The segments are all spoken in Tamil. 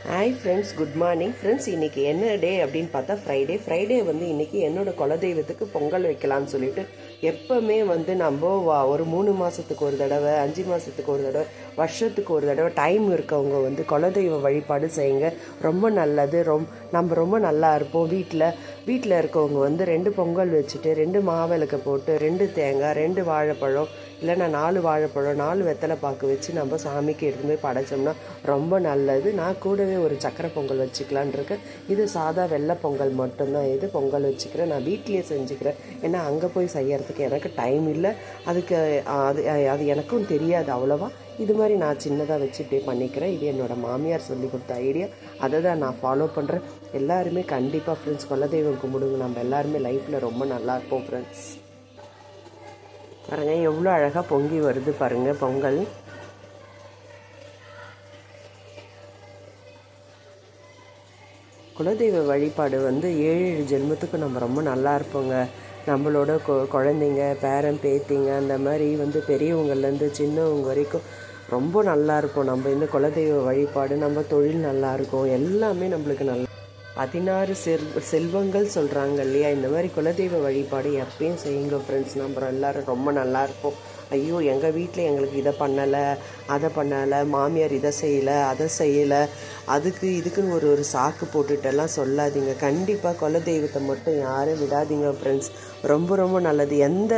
Hi friends, good morning friends. இன்றைக்கி என்ன டே அப்படின்னு பார்த்தா ஃப்ரைடே வந்து இன்றைக்கி என்னோடய குலதெய்வத்துக்கு பொங்கல் வைக்கலான்னு சொல்லிட்டு எப்போவுமே வந்து நம்ம ஒரு 3 மாதத்துக்கு ஒரு தடவை, 5 மாதத்துக்கு ஒரு தடவை, வருஷத்துக்கு ஒரு தடவை டைம் இருக்கவங்க வந்து குலதெய்வ வழிபாடு செய்யுங்க. ரொம்ப நல்லது. நம்ம ரொம்ப நல்லா இருப்போம். வீட்டில் இருக்கவங்க வந்து 2 பொங்கல் வச்சுட்டு 2 மாவிளக்கு போட்டு 2 தேங்காய், 2 வாழைப்பழம், இல்லைன்னா 4 வாழைப்பழம், 4 வெத்தலை பாக்கு வச்சு நம்ம சாமிக்கு எடுத்து போய் படைச்சோம்னா ரொம்ப நல்லது. நான் கூடவே ஒரு சக்கரை பொங்கல் வச்சுக்கலான் இருக்கேன். இது சாதா வெள்ளை பொங்கல் மட்டும்தான். இது பொங்கல் வச்சுக்கிறேன். நான் வீட்லேயே செஞ்சுக்கிறேன். ஏன்னா அங்கே போய் செய்யறதுக்கு எனக்கு டைம் இல்லை. அதுக்கு அது எனக்கும் தெரியாது அவ்வளோவா. இது மாதிரி நான் சின்னதாக வச்சு இப்படியே பண்ணிக்கிறேன். இது என்னோடய மாமியார் சொல்லி கொடுத்த ஐடியா. அதை தான் நான் ஃபாலோ பண்ணுறேன். எல்லாருமே கண்டிப்பாக ஃப்ரெண்ட்ஸ் குலதெய்வம் கும்பிடுங்க. நம்ம எல்லாருமே லைஃப்பில் ரொம்ப நல்லா இருப்போம் ஃப்ரெண்ட்ஸ். பாருங்கள் எவ்வளோ அழகாக பொங்கி வருது பாருங்கள் பொங்கல். குலதெய்வ வழிபாடு வந்து 7 ஜென்மத்துக்கு நம்ம ரொம்ப நல்லா இருப்போங்க. நம்மளோட குழந்தைங்க, பேரன் பேத்திங்க, அந்த மாதிரி வந்து பெரியவங்கள்லேருந்து சின்னவங்க வரைக்கும் ரொம்ப நல்லா இருக்கும். நம்ம இந்த குலதெய்வ வழிபாடு, நம்ம தொழில் நல்லாயிருக்கும், எல்லாமே நம்மளுக்கு நல்லா. 16 செல்வங்கள் சொல்கிறாங்க இல்லையா? இந்த மாதிரி குலதெய்வ வழிபாடு எப்பயும் செய்யுங்க ஃப்ரெண்ட்ஸ். நம்ம எல்லோரும் ரொம்ப நல்லா இருப்போம். ஐயோ எங்கள் வீட்டில் எங்களுக்கு இதை பண்ணலை, அதை பண்ணலை, மாமியார் இதை செய்யலை, அதை செய்யலை, இதுக்குன்னு ஒரு சாக்கு போட்டுட்டெல்லாம் சொல்லாதீங்க. கண்டிப்பாக குலதெய்வத்தை மட்டும் யாரும் விடாதீங்க ஃப்ரெண்ட்ஸ். ரொம்ப ரொம்ப நல்லது. எந்த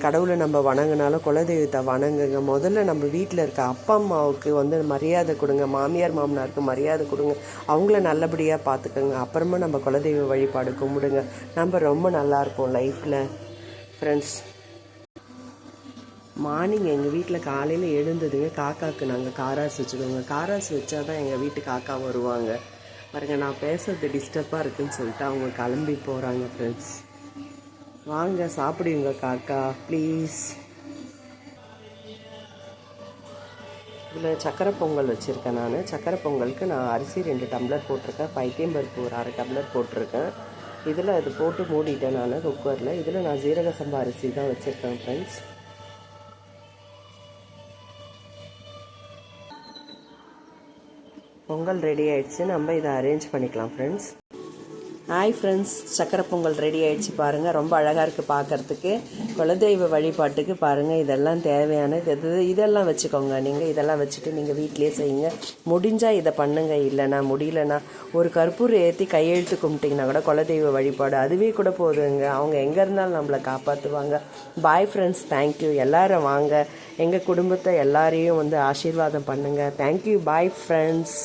கடவுளை நம்ம வணங்கினாலும் குலதெய்வத்தை வணங்குங்க. முதல்ல நம்ம வீட்டில் இருக்க அப்பா அம்மாவுக்கு வந்து மரியாதை கொடுங்க. மாமியார் மாமனாருக்கு மரியாதை கொடுங்க. அவங்கள நல்லபடியாக பார்த்துக்கோங்க. அப்புறமா நம்ம குலதெய்வ வழிபாடு கும்பிடுங்க. நம்ம ரொம்ப நல்லாயிருப்போம் லைஃப்பில் ஃப்ரெண்ட்ஸ். மார்னிங் எங்கள் வீட்டில் காலையில் எழுந்ததுங்க காக்காவுக்கு நாங்கள் காராஸ் வச்சுக்கோங்க. காராஸ் வச்சா தான் எங்கள் வீட்டு காக்கா வருவாங்க. பாருங்கள், நான் பேசுறது டிஸ்டர்பாக இருக்குதுன்னு சொல்லிட்டு அவங்க கிளம்பி போகிறாங்க ஃப்ரெண்ட்ஸ். வாங்க சாப்பிடுவீங்க காக்கா ப்ளீஸ். இதில் சக்கரை பொங்கல் வச்சுருக்கேன். நான் சக்கரை பொங்கலுக்கு நான் அரிசி 2 டம்ளர் போட்டிருக்கேன். பைத்தியம்பருப்பு ஒரு 1/2 டம்ளர் போட்டிருக்கேன். இதில் அது போட்டு மூடிட்டேன் நான் குக்கரில். இதில் நான் ஜீரக சம்பா அரிசி தான் வச்சுருக்கேன் ஃப்ரெண்ட்ஸ். பொங்கல் ரெடி ஆகிடுச்சு. நம்ம இதை அரேஞ்ச் பண்ணிக்கலாம் ஃப்ரெண்ட்ஸ். ஹாய் ஃப்ரெண்ட்ஸ், சக்கரை பொங்கல் ரெடி ஆகிடுச்சு பாருங்கள். ரொம்ப அழகாக இருக்குது பார்க்குறதுக்கு. குலதெய்வ வழிபாட்டுக்கு பாருங்கள் இதெல்லாம் தேவையானது. இதெல்லாம் வச்சுக்கோங்க. நீங்கள் இதெல்லாம் வச்சுட்டு நீங்கள் வீட்டிலே செய்யுங்க. முடிஞ்சால் இதை பண்ணுங்கள். இல்லைனா முடியலன்னா ஒரு கற்பூரம் ஏற்றி கையெழுத்து கும்பிட்டிங்கன்னா கூட குலதெய்வ வழிபாடு அதுவே கூட போதுங்க. அவங்க எங்கே இருந்தாலும் நம்மளை காப்பாற்றுவாங்க. Bye friends, thank you. எல்லோரும் வாங்க, எங்கள் குடும்பத்தை எல்லாரையும் வந்து ஆசீர்வாதம் பண்ணுங்கள். தேங்க்யூ. Bye friends.